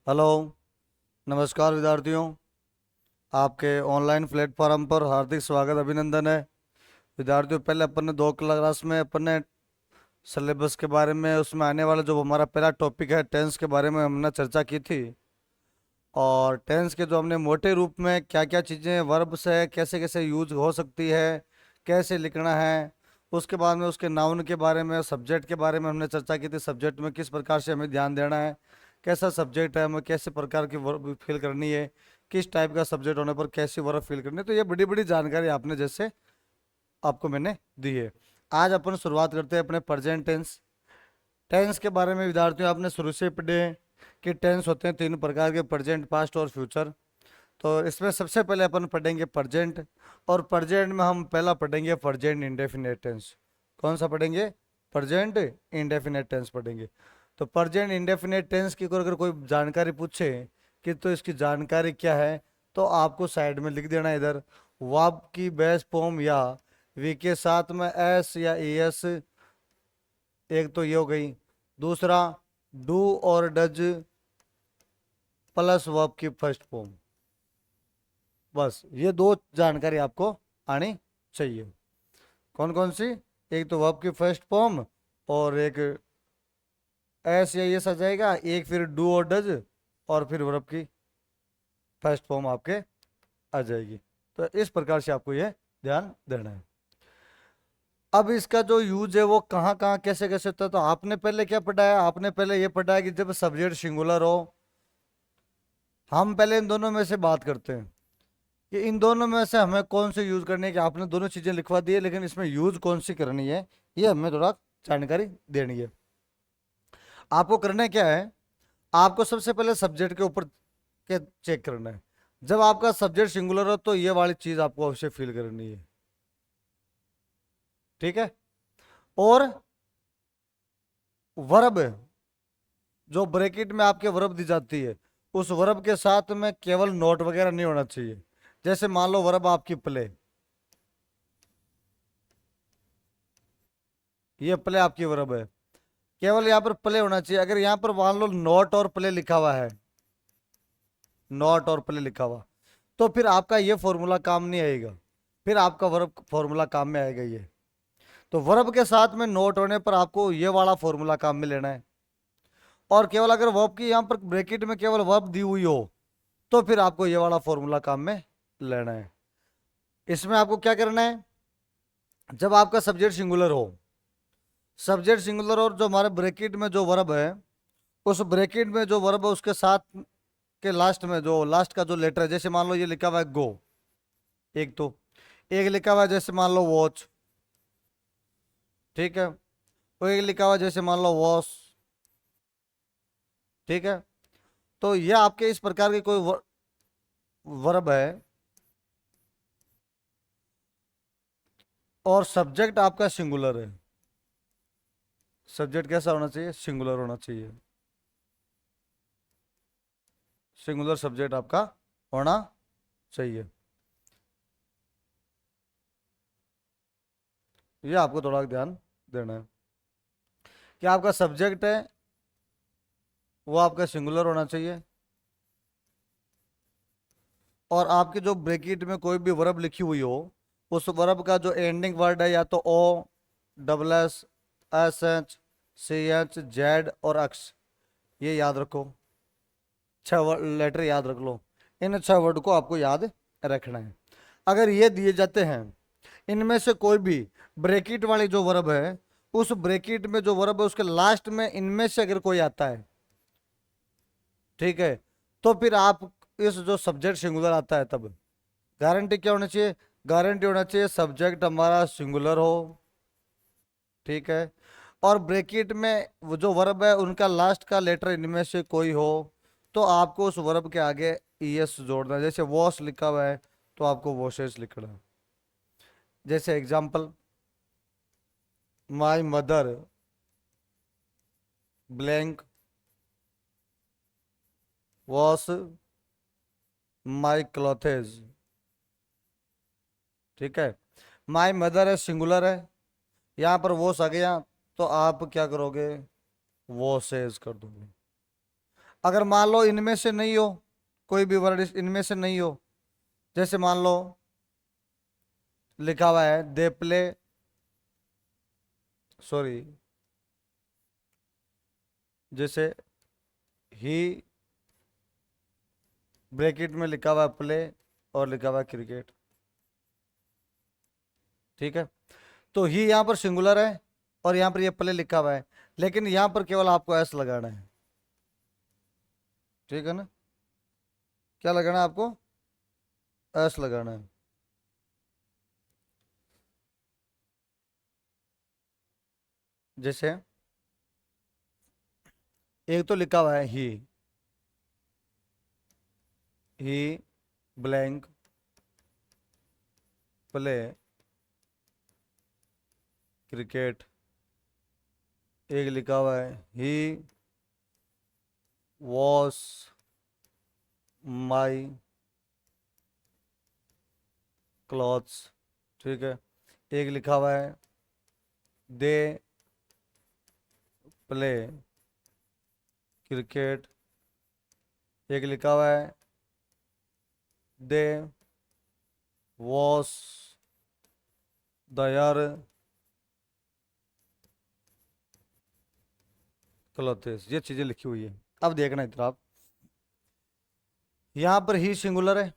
Hello. नमस्कार विद्यार्थियों, आपके ऑनलाइन प्लेटफॉर्म पर हार्दिक स्वागत अभिनंदन है। विद्यार्थियों, पहले अपन ने दो क्लास में अपन ने सिलेबस के बारे में, उसमें आने वाला जो हमारा पहला टॉपिक है टेंस के बारे में हमने चर्चा की थी। और टेंस के जो हमने मोटे रूप में क्या क्या चीज़ें वर्ब्स है, कैसे कैसे यूज हो सकती है, कैसे लिखना है, उसके बाद में उसके नाउन के बारे में, सब्जेक्ट के बारे में हमने चर्चा की थी। सब्जेक्ट में किस प्रकार से हमें ध्यान देना है, कैसा सब्जेक्ट है, हमें कैसे प्रकार की वर्ब फिल करनी है, किस टाइप का सब्जेक्ट होने पर कैसी वर्ब फिल करनी है। तो ये बड़ी बड़ी जानकारी आपने जैसे आपको मैंने दी है। आज अपन शुरुआत करते हैं अपने प्रेजेंट टेंस। टेंस के बारे में विद्यार्थियों आपने शुरू से पढ़े हैं कि टेंस होते हैं तीन प्रकार के, प्रेजेंट, पास्ट और फ्यूचर। तो इसमें सबसे पहले अपन पढ़ेंगे प्रेजेंट। और प्रेजेंट में हम पहला पढ़ेंगे प्रेजेंट इंडेफिनिट टेंस। कौन सा पढ़ेंगे? प्रेजेंट इंडेफिनिट टेंस पढ़ेंगे। तो प्रेजेंट इंडेफिनिट टेंस की अगर कोई जानकारी पूछे कि तो इसकी जानकारी क्या है, तो आपको साइड में लिख देना इधर। वर्ब की बेस फॉर्म या वी के साथ में एस या एस, एक तो ये हो गई। दूसरा, डू और डज प्लस वर्ब की फर्स्ट फॉर्म। बस ये दो जानकारी आपको आनी चाहिए। कौन कौन सी? एक तो वर्ब की फर्स्ट फॉर्म, और एक एस या एस आ जाएगा, एक फिर डू और डज, और फिर वर्ब की फर्स्ट फॉर्म आपके आ जाएगी। तो इस प्रकार से आपको ये ध्यान देना है। अब इसका जो यूज है वो कहाँ कहाँ कैसे कैसे होता है, तो आपने पहले क्या पढ़ा है? आपने पहले ये पढ़ा है कि जब सब्जेक्ट सिंगुलर हो, हम पहले इन दोनों में से बात करते हैं कि इन दोनों में से हमें कौन सी यूज करनी है। कि आपने दोनों चीजें लिखवा दी है, लेकिन इसमें यूज कौन सी करनी है ये हमें थोड़ा जानकारी देनी है। आपको करना क्या है? आपको सबसे पहले सब्जेक्ट के ऊपर के चेक करना है। जब आपका सब्जेक्ट सिंगुलर हो तो ये वाली चीज आपको अवश्य फिल करनी है। ठीक है। और वर्ब, जो ब्रैकेट में आपके वर्ब दी जाती है, उस वर्ब के साथ में केवल नोट वगैरह नहीं होना चाहिए। जैसे मान लो वर्ब आपकी प्ले, ये प्ले आपकी वर्ब है, केवल यहाँ पर प्ले होना चाहिए। अगर यहाँ पर मान लो नॉट और प्ले लिखा हुआ है, नॉट और प्ले लिखा हुआ, तो फिर आपका ये फॉर्मूला काम नहीं आएगा, फिर आपका वर्ब फॉर्मूला काम में आएगा ये। तो वर्ब के साथ में नोट होने पर आपको ये वाला फॉर्मूला काम में लेना है। और केवल अगर वर्ब की यहाँ पर ब्रैकेट में केवल वर्ब दी हुई हो, तो फिर आपको ये वाला फॉर्मूला काम में लेना है। इसमें आपको क्या करना है? जब आपका सब्जेक्ट सिंगुलर हो, सब्जेक्ट सिंगुलर और जो हमारे ब्रैकेट में जो वर्ब है, उस ब्रैकेट में जो वर्ब है उसके साथ के लास्ट में जो लास्ट का जो लेटर है, जैसे मान लो ये लिखा हुआ है गो, एक तो एक लिखा हुआ है जैसे मान लो वॉच, ठीक है, वो एक लिखा हुआ है जैसे मान लो वॉश, ठीक है। तो ये आपके इस प्रकार के कोई वर्ब है, और सब्जेक्ट आपका सिंगुलर है। सब्जेक्ट कैसा होना चाहिए? सिंगुलर होना चाहिए। सिंगुलर सब्जेक्ट आपका होना चाहिए। ये आपको थोड़ा ध्यान देना है कि आपका सब्जेक्ट है वो आपका सिंगुलर होना चाहिए, और आपके जो ब्रैकेट में कोई भी वर्ब लिखी हुई हो, उस वर्ब का जो एंडिंग वर्ड है या तो O, double S, S H, C H, Z और एक्स, ये याद रखो। छह लेटर याद रख लो। इन छह वर्ड को आपको याद रखना है। अगर ये दिए जाते हैं, इनमें से कोई भी ब्रैकेट वाली जो वर्ब है, उस ब्रैकेट में जो वर्ब है उसके लास्ट में इनमें से अगर कोई आता है, ठीक है, तो फिर आप इस जो सब्जेक्ट सिंगुलर आता है तब गारंटी क्या होनी चाहिए? गारंटी होना चाहिए सब्जेक्ट हमारा सिंगुलर हो, ठीक है, और ब्रैकेट में वो जो वर्ब है उनका लास्ट का लेटर इनमें से कोई हो, तो आपको उस वर्ब के आगे ईएस जोड़ना है। जैसे वॉश लिखा हुआ है तो आपको वॉशेस लिखना है। जैसे example, my mother blank wash my clothes, ठीक है। माई मदर है, सिंगुलर है, यहाँ पर वॉश आ गया, तो आप क्या करोगे? वॉशेज कर दोगे। अगर मान लो इनमें से नहीं हो, कोई भी वर्ड इनमें से नहीं हो, जैसे मान लो लिखा हुआ है दे प्ले, सॉरी, जैसे ही ब्रैकेट में लिखा हुआ है प्ले और लिखा हुआ है क्रिकेट, ठीक है। तो ही यहाँ पर सिंगुलर है और यहाँ पर ये प्ले लिखा हुआ है, लेकिन यहाँ पर केवल आपको एस लगाना है, ठीक है ना। क्या लगाना है आपको? एस लगाना है। जैसे एक तो लिखा हुआ है ही ब्लैंक प्ले क्रिकेट, एक लिखा हुआ है ही वॉश माई क्लॉथ्स, ठीक है। एक लिखा हुआ है दे प्ले क्रिकेट, एक लिखा हुआ है दे वॉश दयर क्लॉथेस, ये चीजें लिखी हुई है। अब देखना इधर आप, यहां पर ही सिंगुलर है,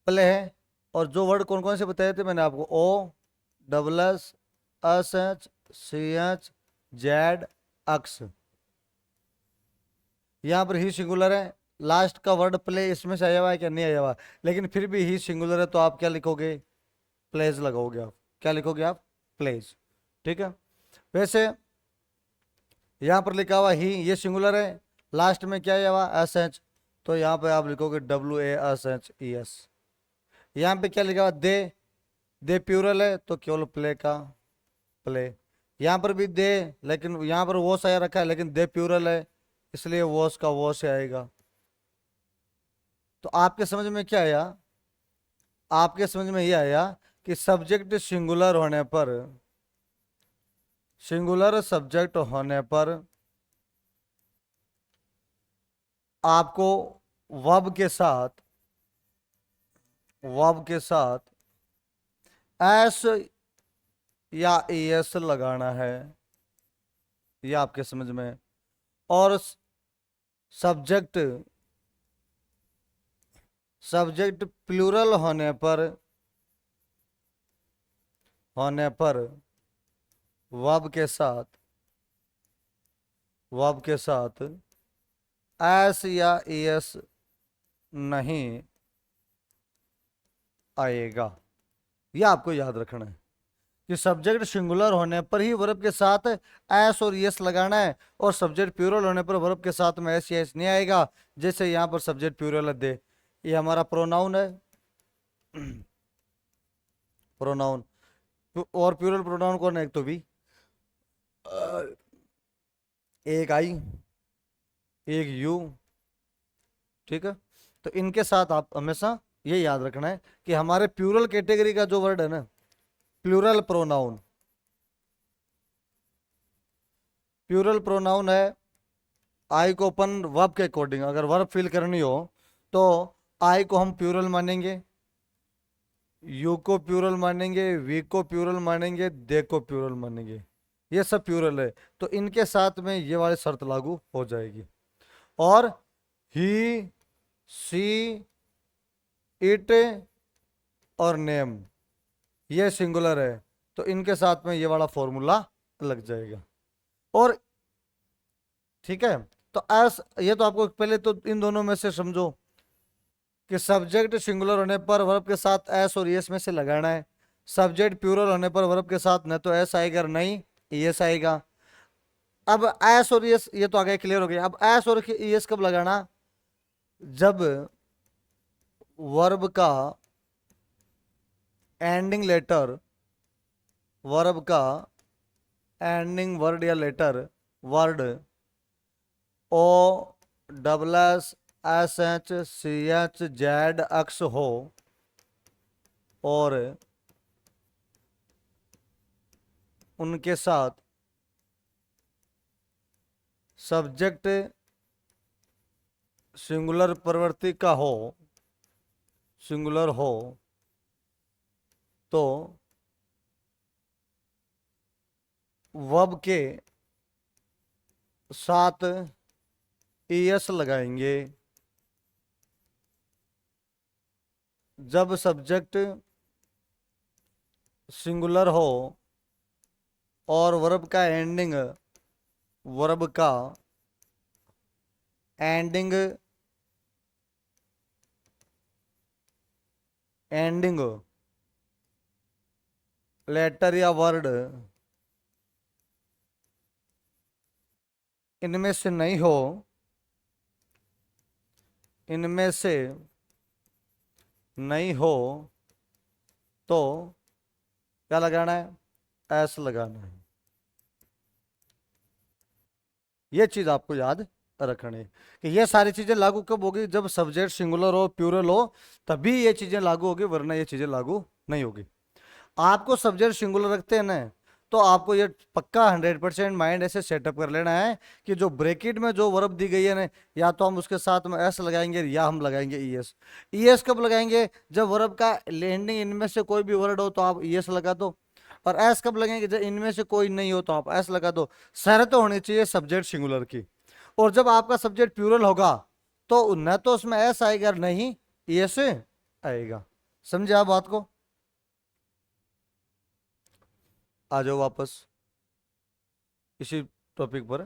प्ले है, और जो वर्ड कौन कौन से बताए थे मैंने आपको, O double S S H C H Z X, यहाँ पर ही सिंगुलर है। लास्ट का वर्ड प्ले इसमें से आया हुआ है क्या? नहीं आया हुआ, लेकिन फिर भी ही सिंगुलर है तो आप क्या लिखोगे? प्लेज लगाओगे आप। क्या लिखोगे आप? प्लेज, ठीक है। वैसे यहाँ पर लिखा हुआ ही, ये सिंगुलर है, लास्ट में क्या आया हुआ? एस एच, तो यहाँ पे आप लिखोगे W A S H E S. यहाँ पे क्या लिखा हुआ? दे प्यूरल है तो केवल प्ले का प्ले। यहाँ पर भी दे, लेकिन यहाँ पर वॉश आया रखा है, लेकिन दे प्यूरल है इसलिए वॉश का वॉश आएगा। तो आपके समझ में क्या आया? आपके समझ में ये आया कि सब्जेक्ट सिंगुलर होने पर, सिंगुलर सब्जेक्ट होने पर आपको वर्ब के साथ, वर्ब के साथ एस या एस लगाना है, ये आपके समझ में। और सब्जेक्ट, सब्जेक्ट प्लूरल होने पर वर्ब के साथ, वर्ब के साथ एस या एस नहीं आएगा। यह आपको याद रखना है कि सब्जेक्ट सिंगुलर होने पर ही वर्ब के साथ एस और यस लगाना है, और सब्जेक्ट प्लूरल होने पर वर्ब के साथ में एस या एस नहीं आएगा। जैसे यहाँ पर सब्जेक्ट प्लूरल है दे, ये हमारा प्रोनाउन है, प्रोनाउन। और प्लूरल प्रोनाउन कौन है? एक तो भी, एक आई, एक यू, ठीक है। तो इनके साथ आप हमेशा ये याद रखना है कि हमारे प्लूरल कैटेगरी का जो वर्ड है ना, प्लूरल प्रोनाउन, प्लूरल प्रोनाउन है आई को अपन वर्ब के अकॉर्डिंग, अगर वर्ब फिल करनी हो तो आई को हम प्लूरल मानेंगे, यू को प्लूरल मानेंगे, वी को प्लूरल मानेंगे, दे को प्लूरल मानेंगे, ये सब प्लूरल है। तो इनके साथ में ये वाली शर्त लागू हो जाएगी। और ही, सी, इट और नेम, ये सिंगुलर है तो इनके साथ में ये वाला फॉर्मूला लग जाएगा। और ठीक है, तो एस, ये तो आपको पहले तो इन दोनों में से समझो कि सब्जेक्ट सिंगुलर होने पर वर्ब के साथ एस और यस में से लगाना है, सब्जेक्ट प्लूरल होने पर वर्ब के साथ न तो एस आएगा नहीं यस आएगा। अब एस और यस ये तो आगे क्लियर हो गया। अब एस और यस कब लगाना? जब वर्ब का एंडिंग लेटर, वर्ब का एंडिंग वर्ड या letter word O double S S H C H Z X हो, और उनके साथ सब्जेक्ट सिंगुलर प्रवृत्ति का हो, सिंगुलर हो तो वर्ब के साथ ईएस लगाएंगे। जब सब्जेक्ट सिंगुलर हो और वर्ब का एंडिंग, वर्ब का एंडिंग एंडिंग लेटर या वर्ड इनमें से नहीं हो, इनमें से नहीं हो तो क्या लगाना है? एस लगाना है। ये चीज आपको याद रखनी है कि ये सारी चीजें लागू कब होगी? जब सब्जेक्ट सिंगुलर हो, प्लूरल हो, तभी ये चीजें लागू होगी, वरना ये चीजें लागू नहीं होगी। आपको सब्जेक्ट सिंगुलर रखते हैं ना, तो आपको ये पक्का 100% माइंड ऐसे सेटअप कर लेना है कि जो ब्रैकेट में जो वर्ब दी गई है ना, या तो हम उसके साथ में एस लगाएंगे या हम लगाएंगे ईएस। ईएस कब लगाएंगे? जब वर्ब का एंडिंग इनमें से कोई भी वर्ड हो तो आप ईएस लगा दो, और एस कब लगेंगे? जब इनमें से कोई नहीं हो तो आप एस लगा दो। शर्त होनी चाहिए सब्जेक्ट सिंगुलर की। और जब आपका सब्जेक्ट प्लूरल होगा तो न तो उसमें एस आएगा, नहीं ईएस आएगा। समझे आप बात को? आ जाओ वापस इसी टॉपिक पर।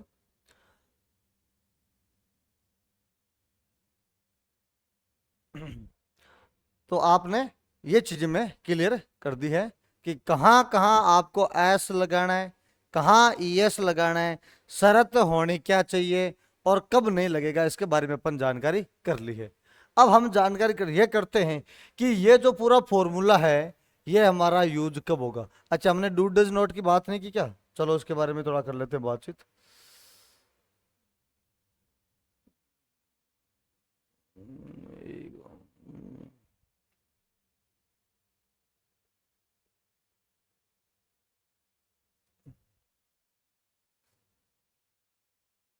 तो आपने ये चीज में क्लियर कर दी है कि कहां कहां आपको एस लगाना है, कहां ईएस लगाना है, शर्त होनी क्या चाहिए और कब नहीं लगेगा, इसके बारे में अपन जानकारी कर ली है। अब हम जानकारी ये करते हैं कि ये जो पूरा फॉर्मूला है ये हमारा यूज कब होगा। अच्छा, हमने डू डज नॉट की बात नहीं की क्या? चलो उसके बारे में थोड़ा कर लेते हैं बातचीत।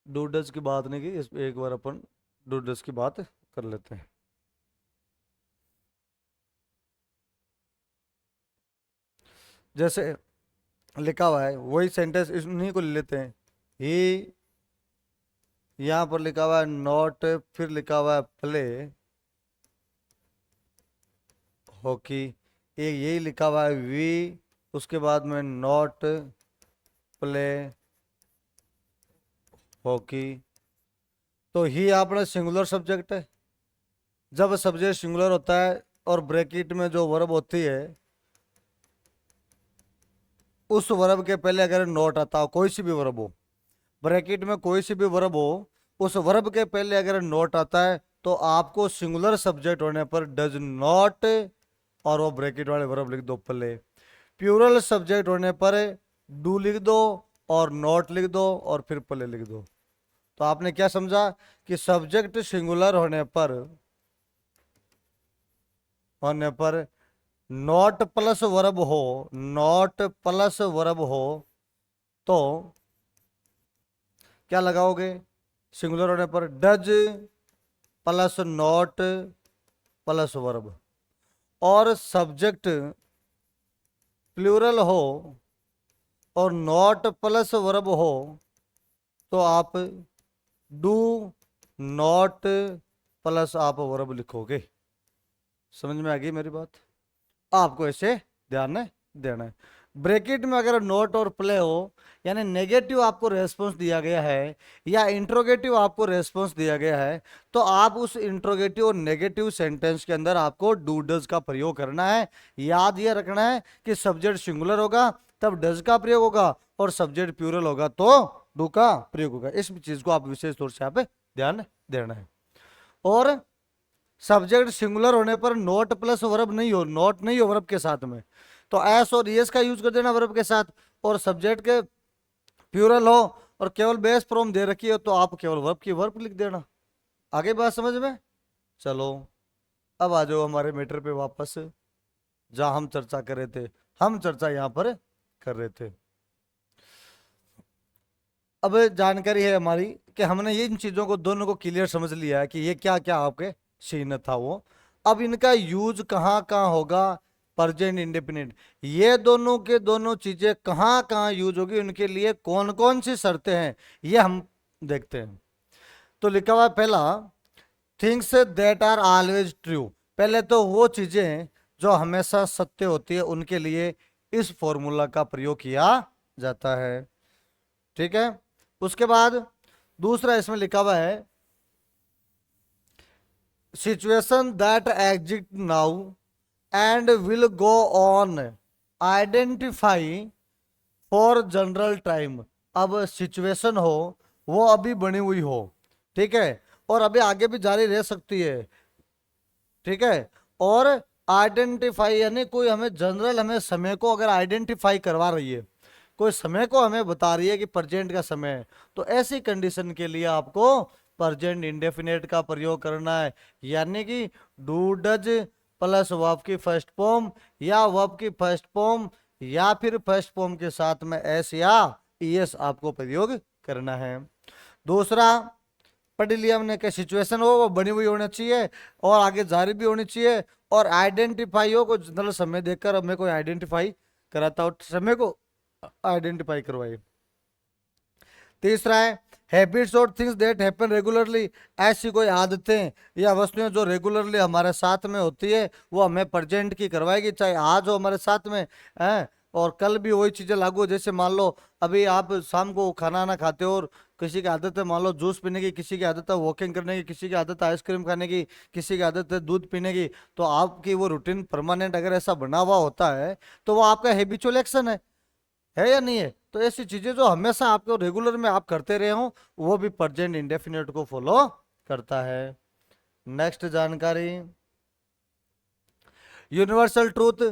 डू डज की बात नहीं की, इस एक बार अपन डू डज की बात कर लेते हैं। जैसे लिखा हुआ है वही सेंटेंस इन्हीं को ले लेते हैं। ही, यहाँ पर लिखा हुआ है नॉट, फिर लिखा हुआ है प्ले हॉकी, एक यही लिखा हुआ है वी, उसके बाद में नॉट प्ले हॉकी। तो ही आपने सिंगुलर सब्जेक्ट है। जब सब्जेक्ट सिंगुलर होता है और ब्रैकेट में जो वर्ब होती है, उस वर्ब के पहले अगर नॉट आता हो, कोई सी भी वर्ब हो, ब्रैकेट में कोई सी भी वर्ब हो, उस वर्ब के पहले अगर नॉट आता है तो आपको सिंगुलर सब्जेक्ट होने पर डज नॉट और वो ब्रैकेट वाले वर्ब लिख दो प्ले। प्लूरल सब्जेक्ट होने पर डू लिख दो और नॉट लिख दो और फिर प्ले लिख दो। तो आपने क्या समझा कि सब्जेक्ट सिंगुलर होने पर नॉट प्लस वर्ब हो, नॉट प्लस वर्ब हो तो क्या लगाओगे? सिंगुलर होने पर does plus not plus verb. और सब्जेक्ट प्लूरल हो और नॉट प्लस वर्ब हो तो आप डू नॉट प्लस आप वर्ब लिखोगे। समझ में आ गई मेरी बात? आपको ऐसे ध्यान देना है। ब्रैकेट में अगर नोट और प्ले हो, यानी नेगेटिव आपको रेस्पॉन्स दिया गया है या इंट्रोगेटिव आपको रेस्पॉन्स दिया गया है, तो आप उस इंट्रोगेटिव और नेगेटिव सेंटेंस के अंदर आपको डू डज का प्रयोग करना है। याद ये रखना है कि सब्जेक्ट सिंगुलर होगा तब डज का प्रयोग होगा, और सब्जेक्ट प्लूरल होगा तो डू का प्रयोग होगा। इस चीज को आप विशेष तौर से यहाँ पे ध्यान देना है। और सब्जेक्ट सिंगुलर होने पर नोट प्लस वर्ब नहीं हो, नोट नहीं हो वर्ब के साथ में, तो एस और एस का यूज कर देना वर्ब के साथ। और सब्जेक्ट के प्लूरल हो और केवल बेस फॉर्म दे रखी हो तो आप केवल वर्ब की वर्ब लिख देना। आगे बात समझ में? चलो अब आ जाओ हमारे मैटर पे वापस, जहां हम चर्चा कर रहे थे। हम चर्चा यहां पर कर रहे थे। अब जानकारी है हमारी कि हमने ये इन चीजों को दोनों को क्लियर समझ लिया है कि ये क्या क्या आपके सीन था वो। अब इनका यूज कहाँ कहाँ होगा, प्रेजेंट इंडेफिनिट, ये दोनों के दोनों चीजें कहाँ कहाँ यूज होगी, उनके लिए कौन कौन सी शर्तें हैं, ये हम देखते हैं। तो लिखा हुआ है पहला, things that are always true. पहले तो वो चीजें जो हमेशा सत्य होती है उनके लिए इस फॉर्मूला का प्रयोग किया जाता है। ठीक है, उसके बाद दूसरा इसमें लिखा हुआ है, situation that exist now and will go on identify for general time. अब सिचुएशन हो वो अभी बनी हुई हो, ठीक है, और अभी आगे भी जारी रह सकती है, ठीक है, और आइडेंटिफाई यानी कोई हमें जनरल, हमें समय को अगर आइडेंटिफाई करवा रही है, कोई समय को हमें बता रही है कि प्रेजेंट का समय है, तो ऐसी कंडीशन के लिए आपको प्रेजेंट इंडेफिनेट का प्रयोग करना है। यानी कि डू डज प्लस वर्ब की फर्स्ट फॉर्म या वर्ब की फर्स्ट फॉर्म या फिर फर्स्ट फॉर्म के साथ में एस या ईएस आपको प्रयोग करना है। दूसरा पढ़ लिया हमने कि सिचुएशन हो वो बनी हुई होनी चाहिए और आगे जारी भी होनी चाहिए, और आइडेंटिफाई हो, कोई जनरल समय देखकर हमें कोई आइडेंटिफाई कराता हो, समय को आइडेंटिफाई करवाइए। तीसरा है हैबिट्स और थिंग्स दैट हैपन रेगुलरली। ऐसी कोई आदतें या वस्तुएं जो रेगुलरली हमारे साथ में होती है वो हमें प्रेजेंट की करवाएगी, चाहे आज हो हमारे साथ में है और कल भी वही चीजें लागू हो। जैसे मान लो अभी आप शाम को खाना ना खाते हो और किसी की आदत है मान लो जूस पीने की, किसी की आदत है वॉकिंग करने की, किसी की आदत है आइसक्रीम खाने की, किसी की आदत है दूध पीने की, तो आपकी वो रूटीन परमानेंट अगर ऐसा बना हुआ होता है तो वो आपका हैबिचुअल एक्शन है या नहीं है। तो ऐसी चीजें जो हमेशा आपको रेगुलर में आप करते रहे हो वो भी प्रेजेंट इंडेफिनिट को फॉलो करता है। नेक्स्ट जानकारी, यूनिवर्सल ट्रूथ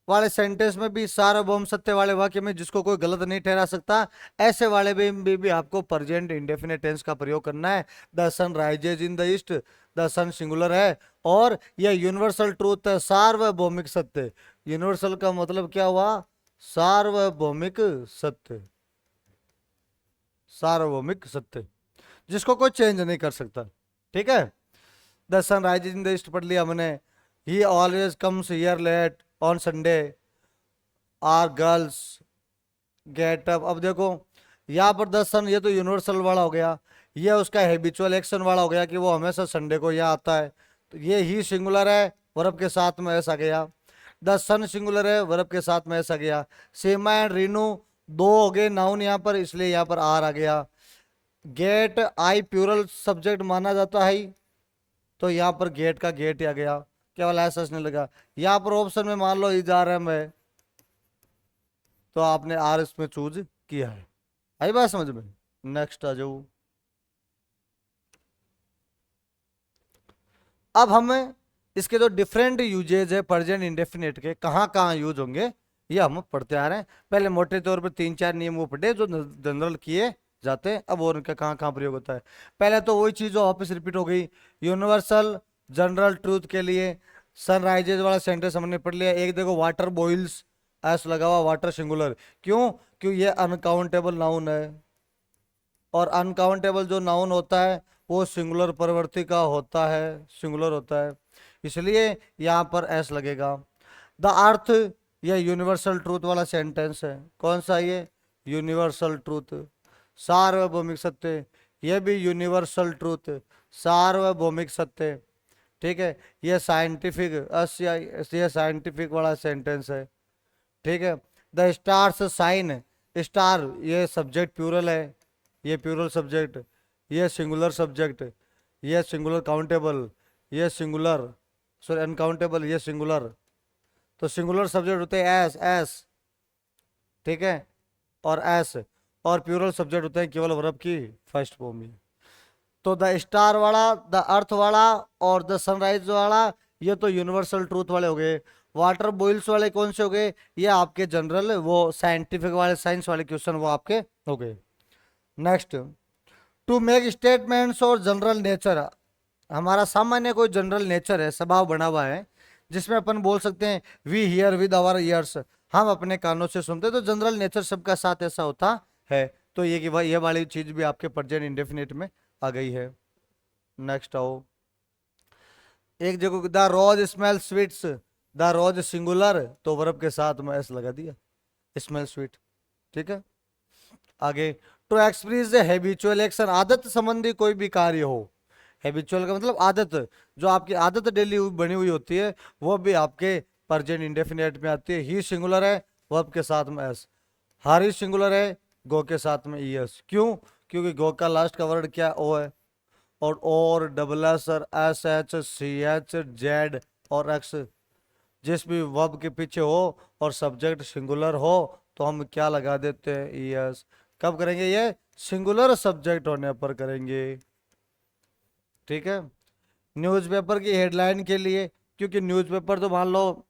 वाले सेंटेंस में भी सार्वभौम सत्य वाले वाक्य में जिसको कोई गलत नहीं ठहरा सकता, ऐसे वाले भी आपको प्रेजेंट इंडेफिनिट टेंस का प्रयोग करना है। The sun rises in the east, the sun singular है और यह यूनिवर्सल ट्रूथ है, सार्वभौमिक सत्य। यूनिवर्सल का मतलब क्या हुआ, सार्वभौमिक सत्य, सार्वभौमिक सत्य जिसको कोई चेंज नहीं कर सकता। ठीक है, the sun rises in the east पढ़ लिया हमने। He always comes here late on Sunday, our girls get up. अब देखो यहाँ पर द सन ये तो यूनिवर्सल वाला हो गया, ये उसका हैबिचुअल एक्शन वाला हो गया कि वो हमेशा संडे को यहाँ आता है, तो ये ही सिंगुलर है, वर्ब के साथ में ऐसा गया। द सन सिंगुलर है, वर्ब के साथ में ऐसा गया। सीमा एंड रीनू दो हो गए नाउन यहाँ पर, इसलिए यहाँ पर आर आ गया। गेट आई प्यूरल सब्जेक्ट माना जाता है तो यहाँ पर गेट का गेट आ गया, केवल ऐसा नहीं लगा। यहाँ पर ऑप्शन में मान लो इजार है तो आपने आर इसमें चूज किया है। आई बात समझ में। नेक्स्ट आ जाओ, अब हमें इसके जो डिफरेंट यूजेज है प्रेजेंट इंडेफिनिट के, कहाँ कहाँ यूज होंगे ये हम पढ़ते आ रहे हैं। पहले मोटे तौर पर 3-4 नियम वो पढ़े जो जनरल किए जाते हैं, अब और उनका कहाँ कहाँ प्रयोग होता है। पहले तो वही चीज जो वापस रिपीट हो गई, यूनिवर्सल जनरल ट्रूथ के लिए सनराइजेज वाला सेंटेंस हमने पढ़ लिया। एक देखो वाटर बॉइल्स, एस लगा हुआ, वाटर सिंगुलर, क्यों, क्यों ये अनकाउंटेबल नाउन है और अनकाउंटेबल जो नाउन होता है वो सिंगुलर प्रवृत्ति का होता है, सिंगुलर होता है, इसलिए यहाँ पर एस लगेगा। द अर्थ ये यूनिवर्सल ट्रूथ वाला सेंटेंस है, कौन सा ये, यूनिवर्सल ट्रूथ। सार्वभौमिक सत्य, ये भी यूनिवर्सल ट्रूथ, सार्वभौमिक सत्य। ठीक है, ये साइंटिफिक, ये साइंटिफिक वाला सेंटेंस है। ठीक है, द स्टार्स साइन, स्टार ये सब्जेक्ट प्यूरल है, ये प्यूरल सब्जेक्ट, ये सिंगुलर सब्जेक्ट, ये सिंगुलर काउंटेबल, ये सिंगुलर सॉरी अनकाउंटेबल, ये सिंगुलर। तो सिंगुलर सब्जेक्ट होते हैं एस एस, ठीक है, और एस, और प्यूरल सब्जेक्ट होते हैं केवल वर्ब की फर्स्ट फॉर्म में। तो द स्टार वाला, द अर्थ वाला और द सनराइज वाला ये तो यूनिवर्सल ट्रूथ वाले हो गए। वाटर बॉइल्स वाले कौन से हो गए, ये आपके जनरल वो साइंटिफिक वाले साइंस वाले क्वेश्चन वो आपके हो गए। नेक्स्ट, टू मेक स्टेटमेंट्स और जनरल नेचर, हमारा सामान्य कोई जनरल नेचर है, स्वभाव बना हुआ है जिसमें अपन बोल सकते हैं we hear with our ears, हम अपने कानों से सुनते, तो जनरल नेचर सबका साथ ऐसा होता है। तो ये वाली चीज भी आपके प्रेजेंट इंडेफिनिट में आ गई है। नेक्स्ट आओ, एक जगह the rose smell sweets, the rose singular तो वर्ब के साथ में एस लगा दिया, स्मेल स्वीट। ठीक है, आगे टू एक्सप्रेस हैबिचुअल एक्शन, आदत संबंधी कोई भी कार्य हो। हैबिचुअल का मतलब आदत, जो आपकी आदत डेली बनी हुई होती है वो भी आपके प्रेजेंट इंडेफिनिट में आती है। ही सिंगुलर है, वर्ब के साथ में एस। हारी सिंगुलर है, गो के साथ में ई एस। क्यों? क्योंकि गो का लास्ट का वर्ड क्या ओ है, और डबल एस और S H C H Z और एक्स जिस भी वर्ब के पीछे हो और सब्जेक्ट सिंगुलर हो तो हम क्या लगा देते हैं, ई एस। कब करेंगे ये? सिंगुलर सब्जेक्ट होने पर करेंगे। ठीक है, न्यूज़पेपर की हेडलाइन के लिए, क्योंकि न्यूज़पेपर तो मान लो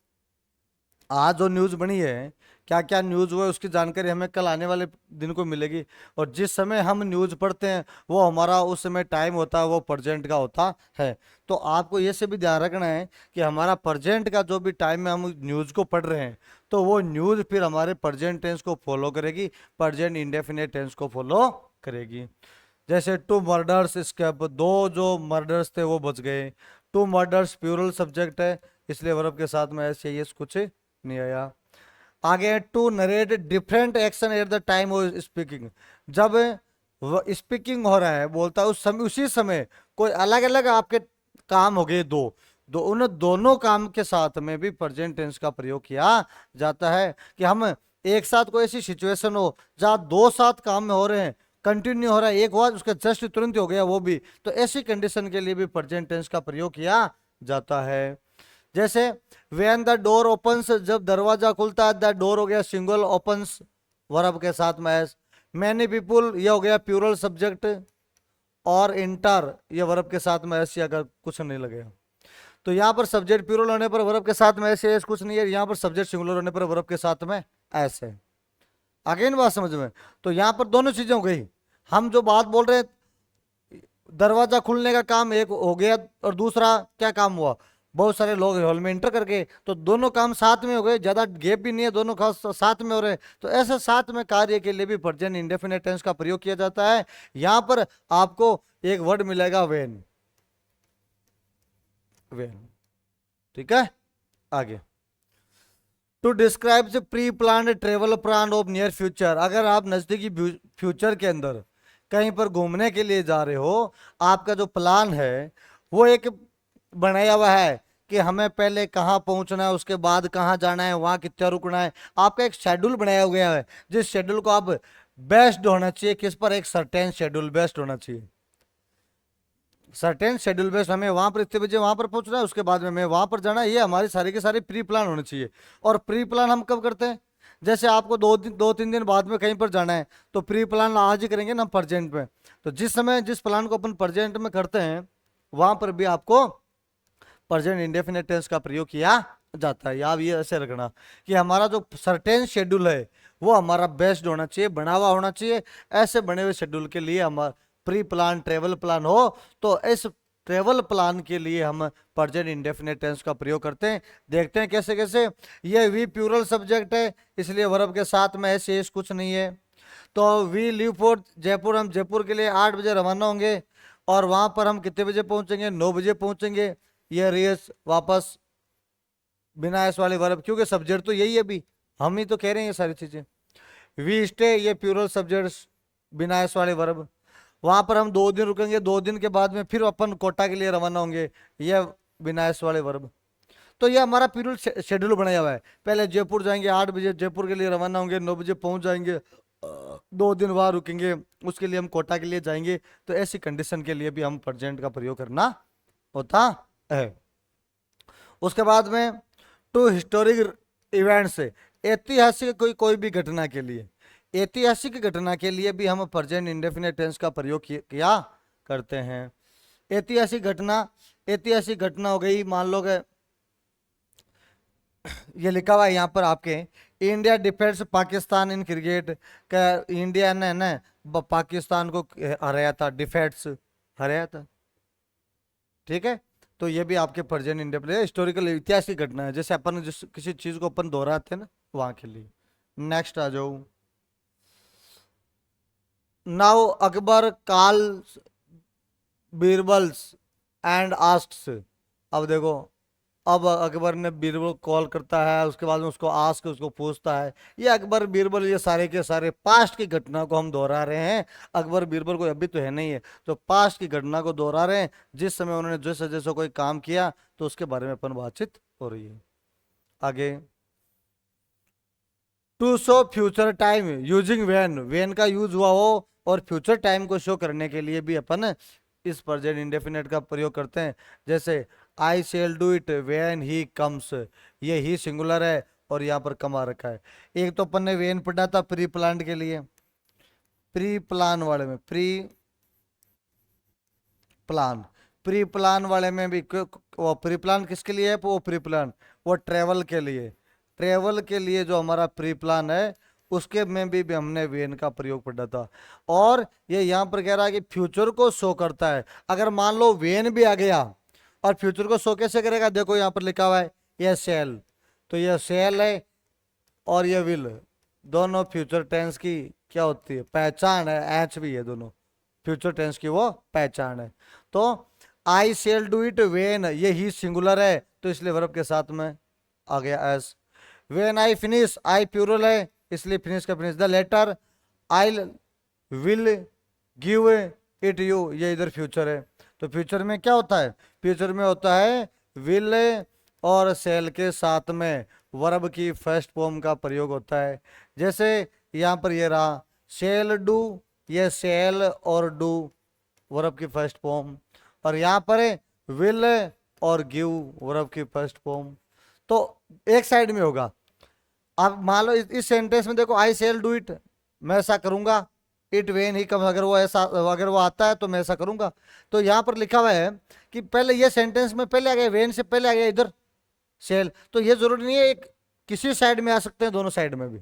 आज जो न्यूज़ बनी है, क्या क्या न्यूज़ हुआ है उसकी जानकारी हमें कल आने वाले दिन को मिलेगी। और जिस समय हम न्यूज़ पढ़ते हैं वो हमारा उस समय टाइम होता है, वो प्रेजेंट का होता है। तो आपको ये से भी ध्यान रखना है कि हमारा प्रेजेंट का जो भी टाइम में हम न्यूज़ को पढ़ रहे हैं तो वो न्यूज़ फिर हमारे प्रेजेंट टेंस को फॉलो करेगी, प्रेजेंट इंडेफिनिट टेंस को फॉलो करेगी। जैसे टू मर्डर्स स्केप, दो जो मर्डर्स थे वो बच गए। टू मर्डर्स प्लूरल सब्जेक्ट है, इसलिए वर्ब के साथ में ऐसे ये कुछ नहीं आया। आगे to narrate different action at the time of speaking, जब स्पीकिंग हो रहा है बोलता है उस समय, उसी समय कोई अलग अलग आपके काम हो गए दो, उन दोनों काम के साथ में भी प्रेजेंट टेंस का प्रयोग किया जाता है। कि हम एक साथ कोई ऐसी सिचुएशन हो जहाँ दो साथ काम में हो रहे हैं, कंटिन्यू हो रहा है, एक हुआ उसका जस्ट तुरंत हो गया वो भी, तो ऐसी कंडीशन के लिए भी प्रेजेंट टेंस का प्रयोग किया जाता है। जैसे व्हेन द डोर ओपन्स, जब दरवाजा खुलता है, द डोर हो गया सिंगल, ओपन्स वर्ब के साथ में एस। मैनी पीपुल ये हो गया प्लूरल सब्जेक्ट, और इंटर ये वर्ब के साथ में एस, अगर कुछ नहीं लगेगा तो यहाँ पर सब्जेक्ट प्लूरल होने पर वर्ब के साथ में ऐसे एस कुछ नहीं है, यहाँ पर सब्जेक्ट सिंगुलर होने पर वर्ब के साथ में एस है। आगे बात समझ में? तो यहाँ पर दोनों चीजें हो गई। हम जो बात बोल रहे हैं दरवाजा खुलने का काम एक हो गया, और दूसरा क्या काम हुआ, बहुत सारे लोग हॉल में इंटर करके, तो दोनों काम साथ में हो गए, ज्यादा गैप भी नहीं है, दोनों खास साथ में हो रहे हैं। तो ऐसे साथ में कार्य के लिए भी प्रेजेंट इंडेफिनिट टेंस का प्रयोग किया जाता है। यहां पर आपको एक वर्ड मिलेगा वेन, वेन। ठीक है, आगे to describe pre plan travel plan of near future, अगर आप नजदीकी फ्यूचर के अंदर कहीं पर घूमने के लिए जा रहे हो, आपका जो प्लान है वो एक बनाया हुआ है कि हमें पहले कहाँ पहुंचना है, उसके बाद कहाँ जाना है, वहां कितना रुकना है, आपका एक शेड्यूल बनाया गया है, जिस शेड्यूल को आप बेस्ड होना चाहिए किस पर, एक सर्टेन शेड्यूल बेस्ड होना चाहिए। सर्टेन शेड्यूल बेस्ड, हमें वहां पर इतने बजे वहां पर पहुंचना है, उसके बाद में हमें वहां पर जाना है, ये हमारी सारी की सारी प्री प्लान होनी चाहिए। और प्री प्लान हम कब करते हैं? जैसे आपको 2-3 दिन बाद में कहीं पर जाना है तो प्री प्लान आज ही करेंगे ना प्रेजेंट में। तो जिस समय जिस प्लान को अपन प्रेजेंट में करते हैं वहां पर भी आपको प्रेजेंट इंडेफिनिट टेंस का प्रयोग किया जाता है। या ये ऐसे रखना कि हमारा जो सर्टेन शेड्यूल है वो हमारा बेस्ड होना चाहिए, बना हुआ होना चाहिए। ऐसे बने हुए शेड्यूल के लिए हमारा प्री प्लान ट्रेवल प्लान हो तो इस ट्रेवल प्लान के लिए हम प्रेजेंट इंडेफिनिट टेंस का प्रयोग करते हैं। देखते हैं कैसे कैसे। ये वी प्लूरल सब्जेक्ट है, इसलिए वर्ब के साथ में ऐसे कुछ नहीं है। तो वी लीव फॉर जयपुर, हम जयपुर के लिए 8 बजे रवाना होंगे और वहां पर हम कितने बजे पहुंचेंगे? 9 बजे पहुंचेंगे। ये रेस वापस बिना एस वाले वर्ब, क्योंकि सब्जेक्ट तो यही है, भी हम ही तो कह रहे हैं ये सारी चीजें। वी स्टे ये प्लूरल सब्जेक्ट बिना एस वाले वर्ब, वहां पर हम 2 दिन रुकेंगे, 2 दिन के बाद में फिर अपन कोटा के लिए रवाना होंगे, ये बिना एस वाले वर्ब। तो ये हमारा पीरियड शेड्यूल बनाया हुआ है। पहले जयपुर जाएंगे, 8 बजे जयपुर के लिए रवाना होंगे, 9 बजे पहुंच जाएंगे, 2 दिन वहां रुकेंगे, उसके लिए हम कोटा के लिए जाएंगे। तो ऐसी कंडीशन के लिए भी हम प्रेजेंट का प्रयोग करना होता है। उसके बाद में टू हिस्टोरिक इवेंट्स, ऐतिहासिक कोई भी घटना के लिए, ऐतिहासिक घटना के लिए भी हम प्रेजेंट इंडेफिनिट टेंस का प्रयोग किया करते हैं। ऐतिहासिक घटना हो गई, मान लो कि ये लिखा हुआ है यहाँ पर आपके, India defends Pakistan in cricket, का इंडिया ने ना पाकिस्तान को हराया था, डिफेंड्स हराया था। ठीक है, तो ये भी आपके प्रेजेंट इंडेफिनिट हिस्टोरिकल इतिहास की घटना है, जैसे अपन जिस किसी चीज को अपन दोहराते हैं ना, वहां के लिए। नेक्स्ट आ जाओ, now Akbar calls Birbal's and asks. अब देखो, अब अकबर ने बीरबल कॉल करता है, उसके बाद में उसको आस्क, उसको पूछता है। ये अकबर बीरबल ये सारे के सारे पास्ट की घटना को हम दोहरा रहे हैं। अकबर बीरबल कोई अभी तो है नहीं है, तो पास्ट की घटना को दोहरा रहे हैं, जिस समय उन्होंने जैसे जैसे कोई काम किया, तो उसके बारे में अपन बातचीत हो रही है। आगे, to show future time using when, when का यूज हुआ हो और फ्यूचर टाइम को शो करने के लिए भी अपन इस प्रेजेंट इंडेफिनेट का प्रयोग करते हैं। जैसे I shall do it when he comes, ये ही सिंगुलर है और यहाँ पर कमा रखा है। एक तो अपन ने वेन पढ़ा था प्री प्लान के लिए, प्री प्लान वाले में, प्लान प्री प्लान वाले में भी वो प्री प्लान किसके लिए है, वो प्री प्लान वो ट्रेवल के लिए, ट्रेवल के लिए जो हमारा प्री प्लान है उसके में भी हमने वेन का प्रयोग पढ़ा था। और ये यहाँ पर कह रहा है कि फ्यूचर को शो करता है। अगर मान लो वेन भी आ गया और फ्यूचर को शो कैसे करेगा, देखो यहाँ पर लिखा हुआ है ये सेल, तो ये सेल है और ये विल, दोनों फ्यूचर टेंस की क्या होती है, पहचान है। एच भी है, दोनों फ्यूचर टेंस की वो पहचान है। तो I shall do it when, ये ही सिंगुलर है तो इसलिए वर्ब के साथ में आ गया S. When I finish, I plural है इसलिए फिनिश का finish. The letter I will give it you, ये इधर फ्यूचर है। तो फ्यूचर में क्या होता है, फ्यूचर में होता है विल और सेल के साथ में वर्ब की फर्स्ट फॉर्म का प्रयोग होता है। जैसे यहाँ पर ये रहा शेल डू, ये सेल और डू वर्ब की फर्स्ट फॉर्म, और यहाँ पर है विल और गिव वर्ब की फर्स्ट फॉर्म। तो एक साइड में होगा। अब मान लो इस सेंटेंस में देखो, आई शेल डू इट, मैं ऐसा करूंगा, इट वेन ही कम, अगर वो ऐसा, अगर वो आता है तो मैं ऐसा करूंगा। तो यहाँ पर लिखा हुआ है कि पहले ये सेंटेंस में पहले आ गया, वेन से पहले आ गया इधर सेल, तो ये जरूरी नहीं है एक किसी साइड में आ सकते हैं, दोनों साइड में भी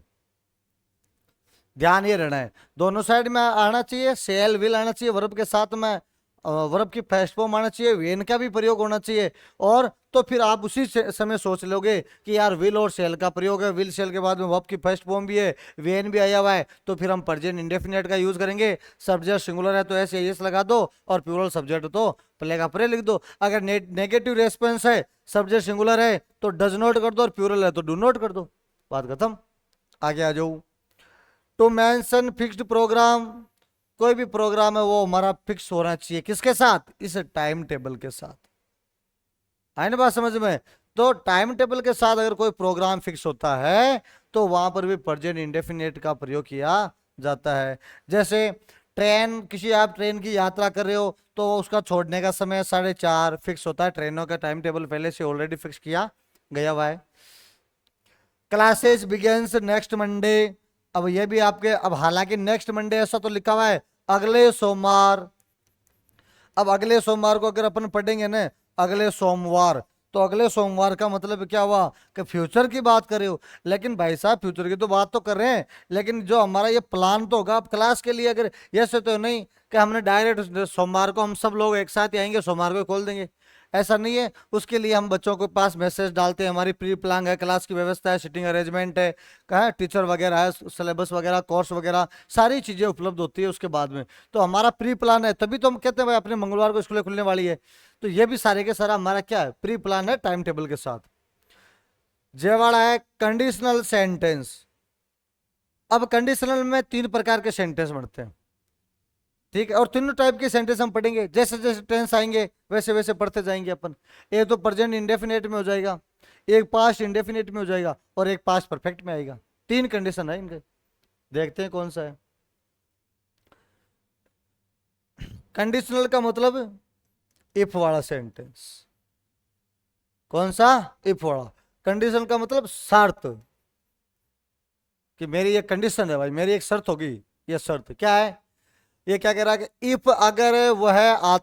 ध्यान ये रहना है, दोनों साइड में आना चाहिए। सेल विल आना चाहिए वर्ब के साथ में, वर्ब की फर्स्ट फॉर्म आना चाहिए, वेन का भी प्रयोग होना चाहिए। और तो फिर आप उसी समय सोच लोगे कि यार विल और सेल का प्रयोग है, विल सेल के बाद में वर्ब की फर्स्ट फॉर्म भी है, वेन भी आया हुआ है, तो फिर हम प्रेजेंट इंडेफिनिट का यूज करेंगे। सब्जेक्ट सिंगुलर है तो ऐसे यस लगा दो, और प्लूरल सब्जेक्ट तो प्ले का प्ले लिख दो। अगर नेगेटिव रेस्पॉन्स है, सब्जेक्ट सिंगुलर है तो डज नॉट कर दो, और प्लूरल है तो डू नॉट कर दो, बात खत्म। आगे आ जाओ। टू मेंशन फिक्स्ड प्रोग्राम, कोई भी प्रोग्राम है वो हमारा फिक्स होना चाहिए, किसके साथ, इस टाइम टेबल के साथ। आए ना बात समझ में। तो टाइम टेबल के साथ अगर कोई प्रोग्राम फिक्स होता है तो वहां पर भी प्रेजेंट इंडेफिनिट का प्रयोग किया जाता है। जैसे ट्रेन, किसी आप ट्रेन की यात्रा कर रहे हो तो उसका छोड़ने का समय 4:30 फिक्स होता है, ट्रेनों का टाइम टेबल पहले से ऑलरेडी फिक्स किया गया हुआ है। क्लासेस बिगेन्स नेक्स्ट मंडे, अब ये भी आपके, अब हालांकि नेक्स्ट मंडे ऐसा तो लिखा हुआ है अगले सोमवार। अब अगले सोमवार को अगर अपन पढ़ेंगे ना अगले सोमवार, तो अगले सोमवार का मतलब क्या हुआ कि फ्यूचर की बात कर रहे हो। लेकिन भाई साहब फ्यूचर की तो बात तो कर रहे हैं, लेकिन जो हमारा ये प्लान तो होगा अब क्लास के लिए। अगर ये से तो नहीं कि हमने डायरेक्ट सोमवार को हम सब लोग एक साथ ही आएंगे, सोमवार को खोल देंगे, ऐसा नहीं है। उसके लिए हम बच्चों के पास मैसेज डालते हैं, हमारी प्री प्लान है, क्लास की व्यवस्था है, सीटिंग अरेंजमेंट है, कहा टीचर वगैरह है, सिलेबस वगैरह, कोर्स वगैरह, सारी चीजें उपलब्ध होती है उसके बाद में। तो हमारा प्री प्लान है, तभी तो हम कहते हैं भाई अपने मंगलवार को स्कूलें खुलने वाली है। तो ये भी सारे के सारा हमारा क्या है, प्री प्लान है टाइम टेबल के साथ। जयवाड़ा है कंडीशनल सेंटेंस। अब कंडीशनल में 3 प्रकार के सेंटेंस बनते हैं, ठीक है, और तीनों टाइप के सेंटेंस हम पढ़ेंगे, जैसे जैसे टेंस आएंगे वैसे वैसे पढ़ते जाएंगे अपन। एक तो प्रेजेंट इंडेफिनेट में हो जाएगा, एक पास्ट इंडेफिनेट में हो जाएगा, और एक पास्ट परफेक्ट में आएगा। 3 कंडीशन है इनके, देखते हैं कौन सा है। कंडीशनल का मतलब इफ वाला सेंटेंस, कौन सा, इफ वाला। कंडीशन का मतलब शर्त, कि मेरी ये कंडीशन है भाई, मेरी एक शर्त होगी, ये शर्त क्या है, ये क्या कह रहा है कि इफ अगर वह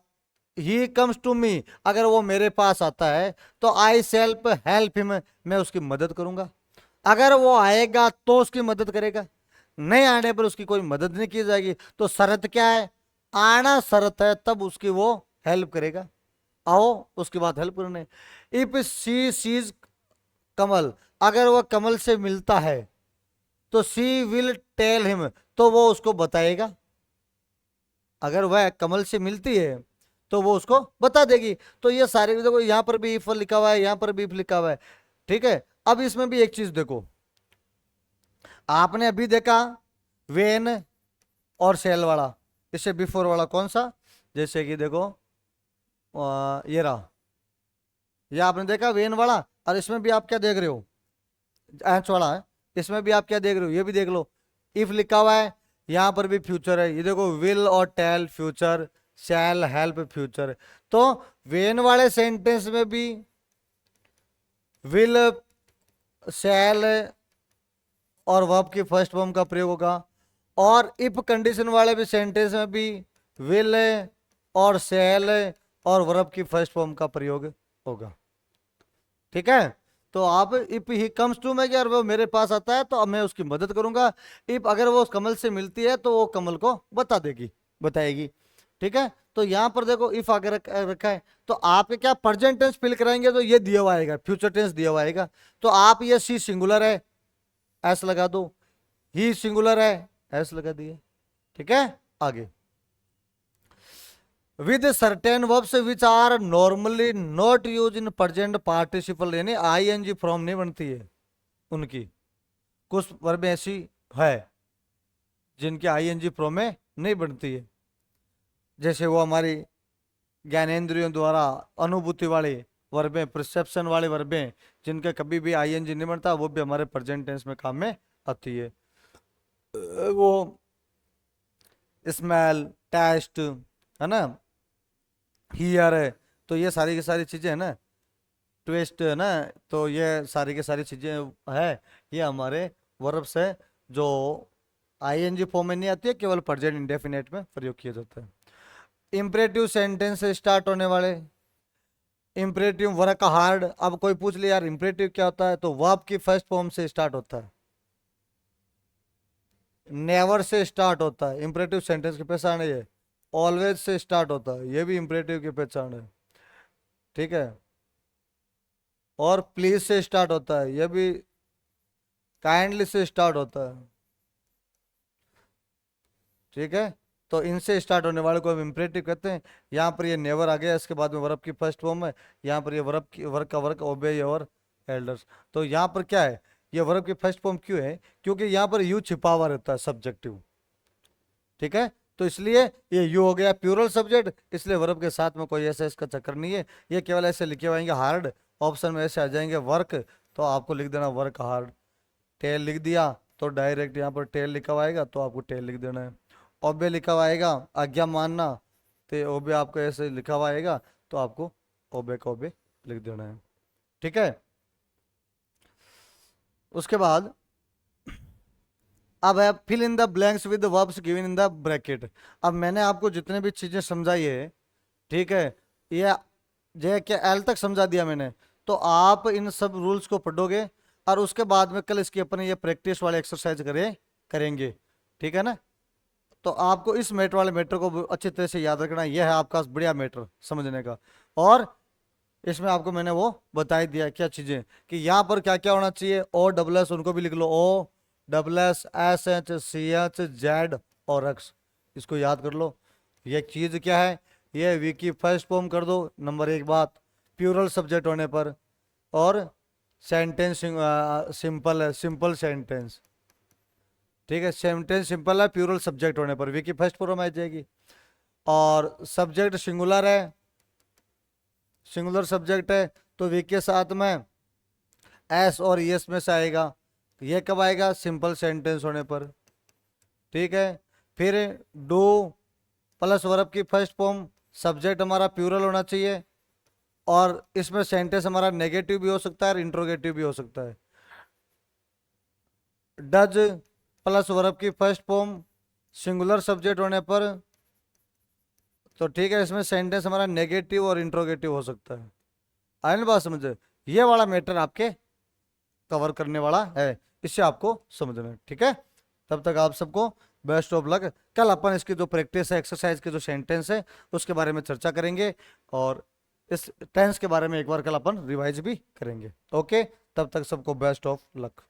ही कम्स टू मी, अगर वो मेरे पास आता है तो आई सेल्फ हेल्प हिम, मैं उसकी मदद करूंगा। अगर वो आएगा तो उसकी मदद करेगा, नहीं आने पर उसकी कोई मदद नहीं की जाएगी। तो शर्त क्या है, आना शर्त है, तब उसकी वो हेल्प करेगा, आओ उसके बाद हेल्प करने। इफ सी सीज कमल, अगर वह कमल से मिलता है तो सी विल टेल हिम, तो वो उसको बताएगा। अगर वह कमल से मिलती है तो वो उसको बता देगी। तो ये सारे देखो, यहाँ पर भी इफ लिखा हुआ है, यहाँ पर भी इफ लिखा हुआ है, ठीक है। अब इसमें भी एक चीज देखो, आपने अभी देखा वेन और सेल वाला, इससे बिफोर वाला कौन सा, जैसे कि देखो ये रहा, ये आपने देखा वेन वाला, और इसमें भी आप क्या देख रहे हो, एच वाला है, इसमें भी आप क्या देख रहे हो, ये भी देख लो, इफ लिखा हुआ है, यहां पर भी फ्यूचर है, ये देखो विल और tell future, shall help future. तो वेन वाले सेंटेंस में भी विल, शैल और वर्ब की फर्स्ट फॉर्म का प्रयोग होगा, और इफ कंडीशन वाले भी सेंटेंस में भी विल और शैल और वर्ब की फर्स्ट फॉर्म का प्रयोग होगा, ठीक है। तो आप इफ ही कम्स टू में, अगर वो मेरे पास आता है तो अब मैं उसकी मदद करूंगा, इफ अगर वो उस कमल से मिलती है तो वो कमल को बता देगी, बताएगी, ठीक है। तो यहां पर देखो इफ आगे रखा है, तो आप क्या प्रेजेंट टेंस फिल कराएंगे तो ये दिया हुआ आएगा, फ्यूचर टेंस दिया हुआ आएगा, तो आप ये सी सिंगुलर है एस लगा दो, ही सिंगुलर है एस लगा दिए, ठीक है। आगे with certain verbs which are normally not use in present participle, यानी आईएनजी फॉर्म नहीं बनती है उनकी, कुछ वर्ब ऐसी है जिनकी आईएनजी फॉर्म में नहीं बनती है, जैसे वो हमारी ज्ञानेंद्रियों द्वारा अनुभूति वाले वर्बें, परसेप्शन वाले वर्बें, जिनका कभी भी आईएनजी नहीं बनता, वो भी हमारे प्रेजेंट टेंस में काम में आती है। वो स्मेल, टेस्ट, है ना, हियर है, तो ये सारी की सारी चीजें है ना, ट्विस्ट है ना, तो ये सारी की सारी चीजें है, ये हमारे वर्ब्स है जो आईएनजी फॉर्म में नहीं आती है, केवल प्रेजेंट इंडेफिनेट में प्रयोग किया जाता है। इंपरेटिव सेंटेंस से स्टार्ट होने वाले, इंपरेटिव वर्क हार्ड, अब कोई पूछ ले यार इंपरेटिव क्या होता है, तो वर्ब की फर्स्ट फॉर्म से स्टार्ट होता है, नेवर से स्टार्ट होता है, इंपरेटिव सेंटेंस की पहचान है ये। ऑलवेज से स्टार्ट होता है, ये भी इंपरेटिव की पहचान है, ठीक है। और प्लीज से स्टार्ट होता है, ये भी काइंडली से स्टार्ट होता है, ठीक है। तो इनसे स्टार्ट होने वाले को हम इंपरेटिव कहते हैं। यहाँ पर ये नेवर आ गया, इसके बाद में वर्ब की फर्स्ट फॉर्म है, यहाँ पर ये वर्ब की वर्क का वर्क ओबे और एल्डर्स। तो यहाँ पर क्या है, ये वर्ब की फर्स्ट फॉर्म क्यों है, क्योंकि यहाँ पर यू छिपा हुआ रहता है सब्जेक्टिव, ठीक है। तो इसलिए ये यू हो गया प्यूरल सब्जेक्ट, इसलिए वर्ब के साथ में कोई ऐसा इसका चक्कर नहीं है, ये केवल ऐसे लिखे हुए हार्ड, ऑप्शन में ऐसे आ जाएंगे वर्क, तो आपको लिख देना वर्क हार्ड। टेल लिख दिया तो डायरेक्ट यहाँ पर टेल लिखा हुआ आएगा, तो आपको टेल लिख देना है। ओबे लिखा हुआ आएगा, आज्ञा मानना, तो ओबे आपको ऐसे लिखा हुआ आएगा, तो आपको ओबे का ओबे लिख देना है, ठीक है। उसके बाद अब है fill in the blanks with verbs given in the bracket. अब मैंने आपको जितने भी चीजें समझाई है, ठीक है, ये जे के एल तक समझा दिया मैंने, तो आप इन सब रूल्स को पढ़ोगे और उसके बाद में कल इसकी अपने ये प्रैक्टिस वाले एक्सरसाइज करेंगे, ठीक है ना। तो आपको इस मैटर वाले मैटर को अच्छी तरह से याद रखना, यह है आपका बढ़िया मैटर समझने का। और इसमें आपको मैंने वो बता ही दिया क्या चीजें, कि यहाँ पर क्या क्या होना चाहिए, ओ डबल एस उनको भी लिख लो, O double S S H C H Z और एक्स, इसको याद कर लो। ये चीज क्या है, ये वी की फर्स्ट फॉर्म कर दो, नंबर एक बात, प्यूरल सब्जेक्ट होने पर, और सेंटेंस सिंपल है, सिंपल सेंटेंस, ठीक है, सेंटेंस सिंपल है प्यूरल सब्जेक्ट होने पर, वी की फर्स्ट फॉर्म आ जाएगी। और सब्जेक्ट सिंगुलर है, सिंगुलर सब्जेक्ट है, तो वी के साथ में एस और यस में से आएगा, ये कब आएगा, सिंपल सेंटेंस होने पर, ठीक है। फिर डू प्लस वर्ब की फर्स्ट फॉर्म, सब्जेक्ट हमारा प्यूरल होना चाहिए, और इसमें सेंटेंस हमारा नेगेटिव भी हो सकता है और इंट्रोगेटिव भी हो सकता है। डज प्लस वर्ब की फर्स्ट फॉर्म, सिंगुलर सब्जेक्ट होने पर, तो ठीक है, इसमें सेंटेंस हमारा नेगेटिव और इंट्रोगेटिव हो सकता है। आए ना बात समझे, ये वाला मैटर आपके कवर करने वाला है, इससे आपको समझना है, ठीक है। तब तक आप सबको बेस्ट ऑफ लक। कल अपन इसकी जो प्रैक्टिस है, एक्सरसाइज के जो सेंटेंस है, उसके बारे में चर्चा करेंगे, और इस टेंस के बारे में एक बार कल अपन रिवाइज भी करेंगे। ओके, तब तक सबको बेस्ट ऑफ लक।